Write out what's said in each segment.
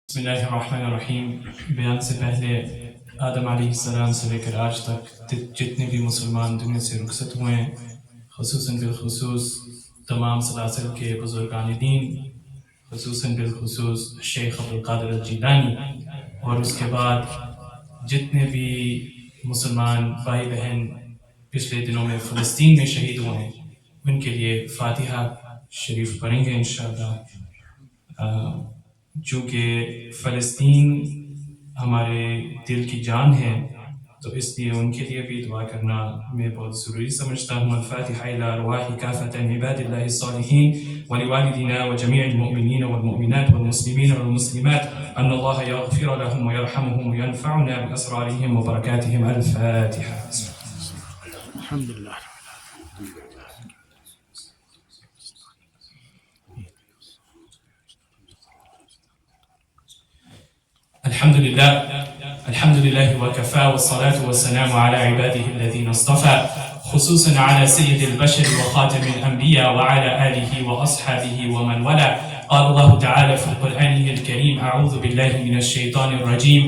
बिस्मिल्लाहिर्रहमानिर्रहीम। बयान से पहले आदम अलैहिस्सलाम से लेकर आज तक जितने भी मुसलमान दुनिया से रुखसत हुए हैं, ख़ुसूसन बिलख़ुसूस तमाम सलासिल के बुज़ुर्गान दीन, ख़ुसूसन बिलख़ुसूस शेख अब्दुल क़ादिर अल-जीलानी, और उसके बाद जितने भी मुसलमान भाई बहन पिछले दिनों में फ़लस्तीन में शहीद हुए हैं, उनके लिए फ़ातिहा शरीफ पढ़ेंगे इंशाअल्लाह। चूँकि फ़लस्तीन हमारे दिल की जान है, तो इसलिए उनके लिए भी दुआ करना मैं बहुत ज़रूरी समझता हूँ। अल-फ़ातिहा इला अरवाहि काफ़तन इबादिल्लाहि स्सालिहीन व लिवालिदिना व जमीइल मुअमिनीन वल मुअमिनात वल मुस्लिमीन वल मुस्लिमात अन्नल्लाह यग़फ़िर लहुम व यरहमुहुम व यनफ़अना बि असरारिहिम व बरकातिहिम। अल-फ़ातिहा। अल्हम्दुलिल्लाह। अल्हम्दुलिल्लाह वकफ़ा वस्सलातु वस्सलामु अला इबादिहि अल्लज़ीना इस्तफ़ा ख़ुसूसन अला सय्यिदिल बशर व ख़ातमिल अंबिया व अला आलिहि व अस्हाबिहि व मन वला। क़ाल अल्लाहु तआला फ़िल क़ुरआनिल करीम अऊज़ु बिल्लाहि मिनश शैतानिर रजीम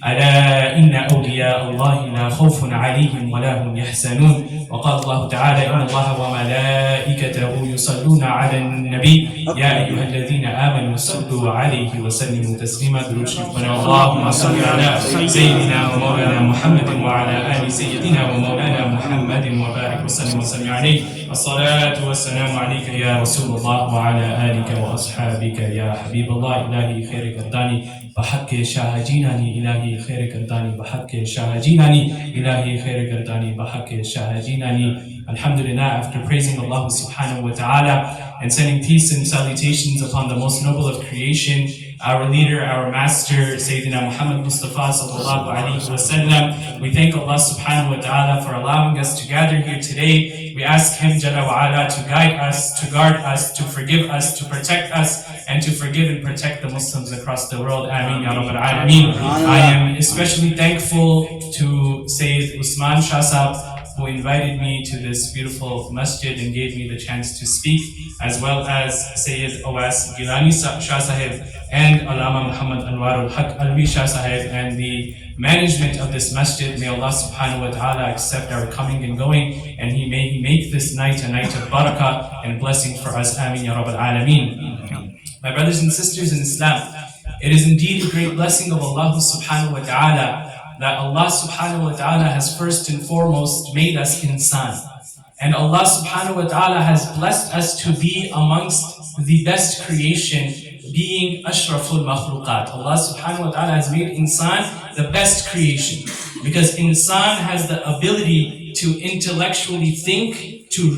अला इन्ना औलिया अल्लाहि ला ख़ौफ़ुन अलैहिम व ला हुम यहज़नून। व क़ाल अल्लाहु तआला इन्ना अल्लाह व मलाइकतहु युसल्लूना अलन नबी या अय्युहल्लज़ीना आमनू सल्लू अलैहि व सल्लिमू तस्लीमा। दुरूद शरीफ पढ़ें। अल्लाहुम्मा सल्लि अला सय्यिदिना व मौलाना मुहम्मद व अला आलि सय्यिदिना व मौलाना मुहम्मद व बारिक व सल्लिम व सल्लिम अलैहि। अस्सलातु वस्सलामु अलैका या रसूलल्लाह व अला आलिका व अस्हाबिका या हबीबल्लाह। इलाही खैर गर्दानी बहक़ शाह जीलानी, इलाही खैर गर्दानी बहक़ शाह जीलानी, इलाही खैर गर्दानी बहक़ Shah Jilani. Alhamdulillah, after praising Allah subhanahu wa ta'ala and sending peace and salutations upon the most noble of creation, our leader, our master, Sayyidina Muhammad Mustafa sallallahu alayhi wa sallam, we thank Allah subhanahu wa ta'ala for allowing us to gather here today. We ask Him Jalla wa ala to guide us, to guard us, to forgive us, to protect us, and to forgive and protect the Muslims across the world. Ameen Ya Rabbal Alameen. I am especially thankful to Sayyid Usman Shah Sahab, who invited me to this beautiful masjid and gave me the chance to speak, as well as Sayyid Awas Gilani Shah Sahib and Allama Muhammad Anwar al-Haq Alvi Shah Sahib and the management of this masjid. May Allah subhanahu wa ta'ala accept our coming and going, and He may make this night a night of barakah and blessing for us. Ameen Ya Rabbal Alameen. My brothers and sisters in Islam, it is indeed a great blessing of Allah subhanahu wa ta'ala that Allah subhanahu wa ta'ala has first and foremost made us insan. And Allah subhanahu wa ta'ala has blessed us to be amongst the best creation, being ashraful makhluqat. Allah subhanahu wa ta'ala has made insan the best creation, because insan has the ability to intellectually think, to